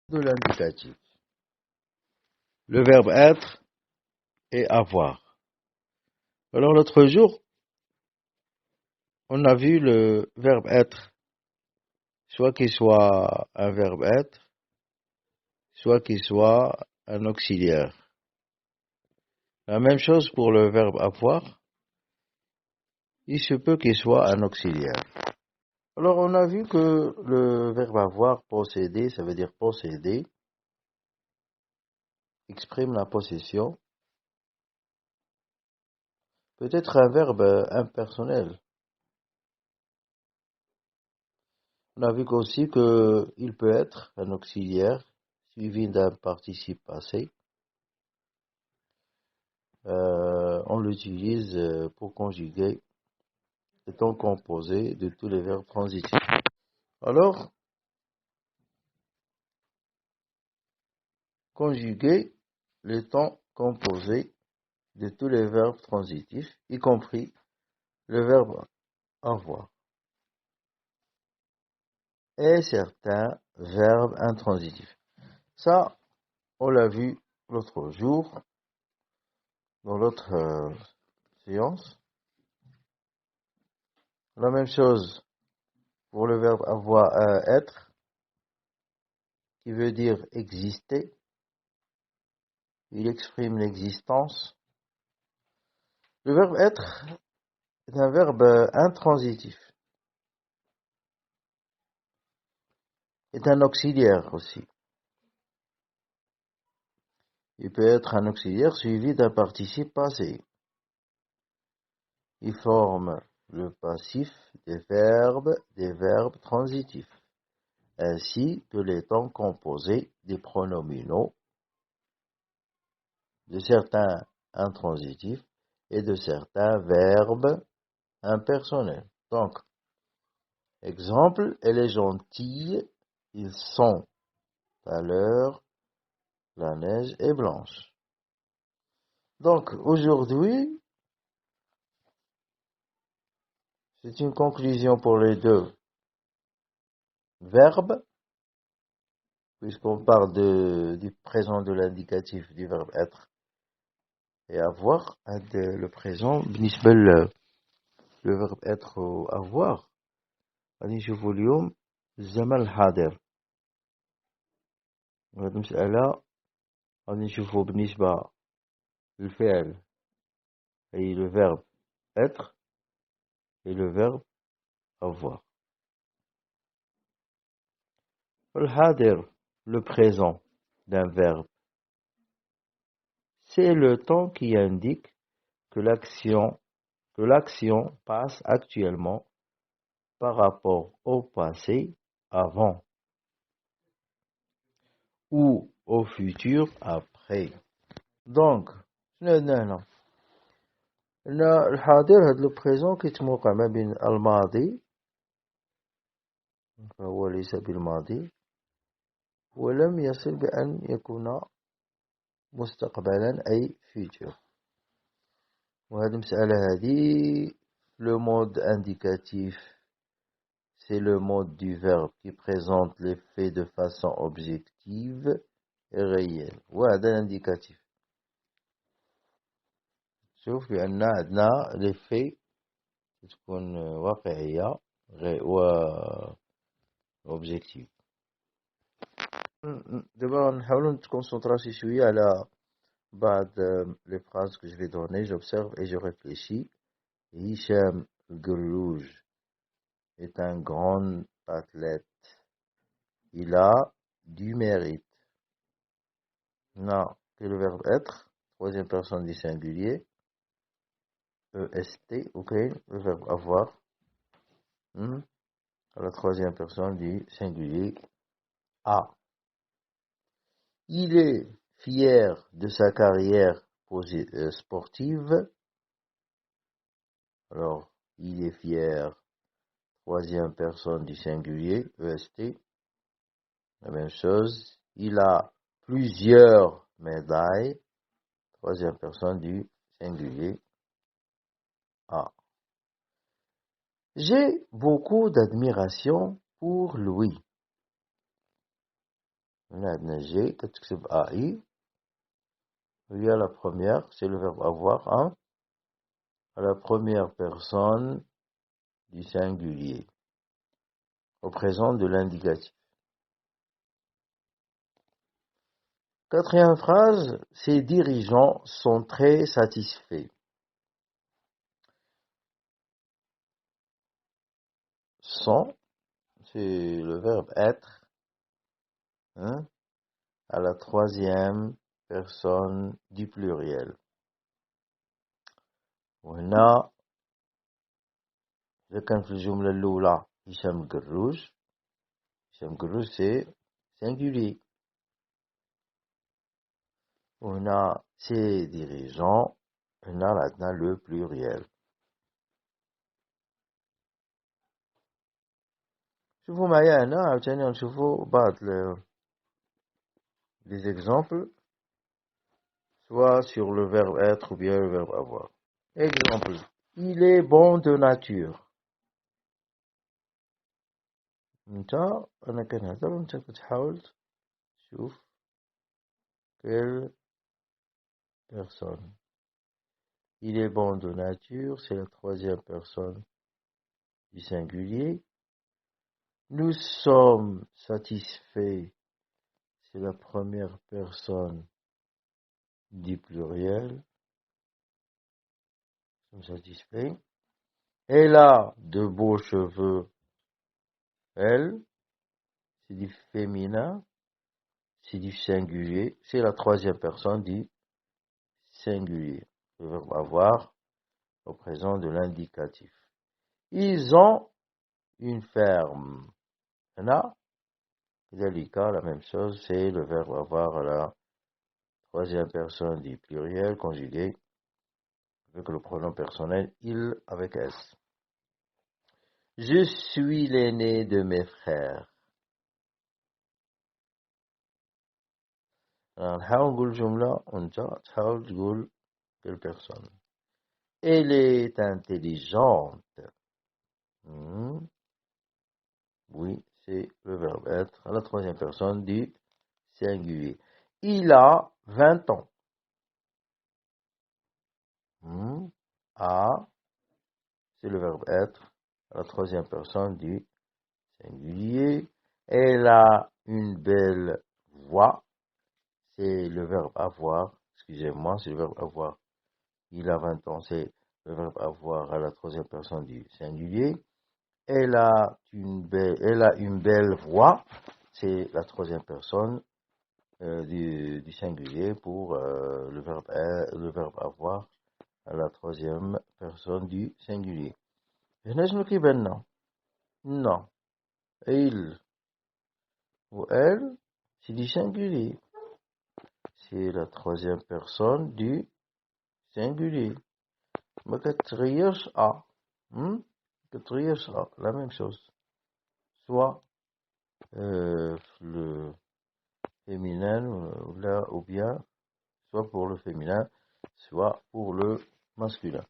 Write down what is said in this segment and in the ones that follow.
de l'indicatif. Le verbe être et avoir. Alors l'autre jour, on a vu le verbe être, soit qu'il soit un verbe être, soit qu'il soit un auxiliaire. La même chose pour le verbe avoir, il se peut qu'il soit un auxiliaire. Alors on a vu que le verbe avoir, posséder, ça veut dire posséder, exprime la possession. Peut être un verbe impersonnel. On a vu aussi qu'il peut être un auxiliaire suivi d'un participe passé. On l'utilise pour conjuguer le temps composé de tous les verbes transitifs. Alors, conjuguer le temps composé de tous les verbes transitifs, y compris le verbe avoir, et certains verbes intransitifs. Ça, on l'a vu l'autre jour, dans l'autre séance. La même chose pour le verbe avoir, être, qui veut dire exister. Il exprime l'existence. Le verbe être est un verbe intransitif. Est un auxiliaire aussi. Il peut être un auxiliaire suivi d'un participe passé. Il forme le passif des verbes transitifs, ainsi que les temps composés des pronominaux, de certains intransitifs et de certains verbes impersonnels. Donc, exemple, elle est gentille, ils sont à l'heure, la neige est blanche. Donc, aujourd'hui, c'est une conclusion pour les deux verbes, puisqu'on parle du présent de l'indicatif du verbe être et avoir, le présent, le verbe être ou avoir, غادي نشوفوا اليوم الزمن الحاضر. وهاد المسألة غادي نشوفوا بالنسبة للفعل أي le verbe être et le verbe avoir. الحاضر, le présent d'un verbe, c'est le temps qui indique que l'action passe actuellement par rapport au passé avant ou au futur après. Donc, هنا الحاضر هذا لو بريزون كيتموقع ما بين الماضي فهو ليس بالماضي ولم يصل بأن يكون مستقبلا أي futur. وهذه المسألة هذه le mode indicatif, c'est le mode du verbe qui présente les faits de façon objective et réelle. وهذا l'indicatif. شوف بأن عندنا les faits تكون واقعية و objective. دابا نحاولوا نتكونسونطراسي شوية على بعض les phrases que je vais donner. J'observe et je réfléchis. Hicham Grouge est un grand athlète. Il a du mérite. Non, c'est le verbe être, troisième personne du singulier. EST, ok, le verbe avoir. À la troisième personne du singulier. A. Il est fier de sa carrière sportive. Alors, il est fier, troisième personne du singulier, EST. La même chose. Il a plusieurs médailles, troisième personne du singulier, A. J'ai beaucoup d'admiration pour lui. On a G, كتكتب AI. Il y a la première, c'est le verbe avoir, hein, à la première personne du singulier, au présent de l'indicatif. Quatrième phrase, ces dirigeants sont très satisfaits. Sont, c'est le verbe être, hein, à la troisième personne du pluriel. وهنا إذا كان في الجملة الأولى هشام القروج c'est singulier. وهنا ses dirigeants هنا عندنا le pluriel. شوفوا معايا هنا عاوتاني نشوفوا بعض les exemples soit sur le verbe être ou bien le verbe avoir. Exemple, il est bon de nature. انت انا كنهضر وانت كتحاول تشوف quelle personne. Il est bon de nature, c'est la troisième personne du singulier. Nous sommes satisfaits, c'est la première personne du pluriel. Nous sommes satisfaits. Elle a de beaux cheveux. Elle, c'est du féminin, c'est du singulier, c'est la troisième personne du singulier. Le verbe avoir au présent de l'indicatif. Ils ont une ferme. Là, la même chose, c'est le verbe avoir à la troisième personne du pluriel conjugué avec le pronom personnel il avec S. Je suis l'aîné de mes frères. نحاول نقول جملة وانت تحاول تقول quelle personne. Elle est intelligente. Oui, c'est le verbe être à la troisième personne du singulier. Il a 20 ans. A, c'est le verbe être à la troisième personne du singulier. Elle a une belle voix. C'est le verbe avoir. Excusez-moi, c'est le verbe avoir. Il a 20 ans, c'est le verbe avoir à la troisième personne du singulier. Elle a une belle voix. C'est la troisième personne du singulier pour le verbe avoir à la troisième personne du singulier. هنا شنو كيبان لنا؟ non. Il ou elle, c'est du singulier. C'est la troisième personne du singulier. ما كتغيرش A. كتغيرش A. La même chose. Soit le féminin ou bien soit pour le féminin, soit pour le masculin.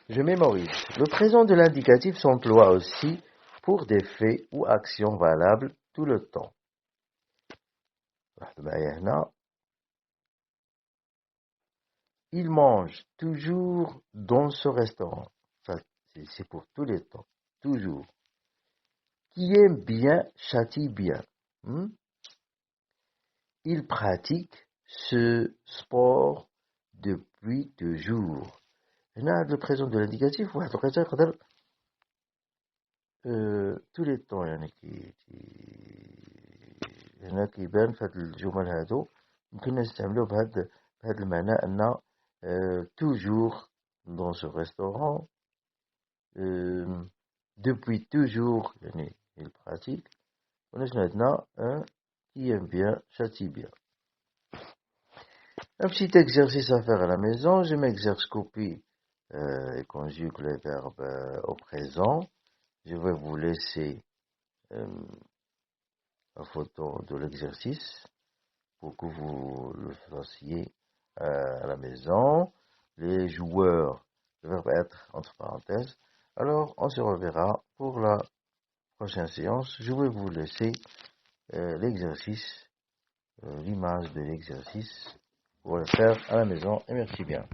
Je mémorise. Le présent de l'indicatif s'emploie aussi pour des faits ou actions valables tout le temps. Il mange toujours dans ce restaurant. Ça, c'est pour tous les temps. Toujours. Qui aime bien châtie bien. Il pratique ce sport depuis toujours. هنا le présent de l'indicatif واحد الوقيته يقدر tous les temps يعني هنا كيبان في هاد الجمل هادو يمكن نستعملوه بهاد المعنى أن toujours dans ce restaurant depuis toujours يعني il pratique ونحن عندنا qui aime bien châtie bien. Un petit exercice à faire à la maison. Je m'exerce copie et conjugue les verbes au présent. Je vais vous laisser la photo de l'exercice pour que vous le fassiez à la maison. Les joueurs, le verbe être entre parenthèses. Alors, on se reverra pour la prochaine séance. Je vais vous laisser l'exercice l'image de l'exercice. Vous pouvez le faire à la maison et merci bien.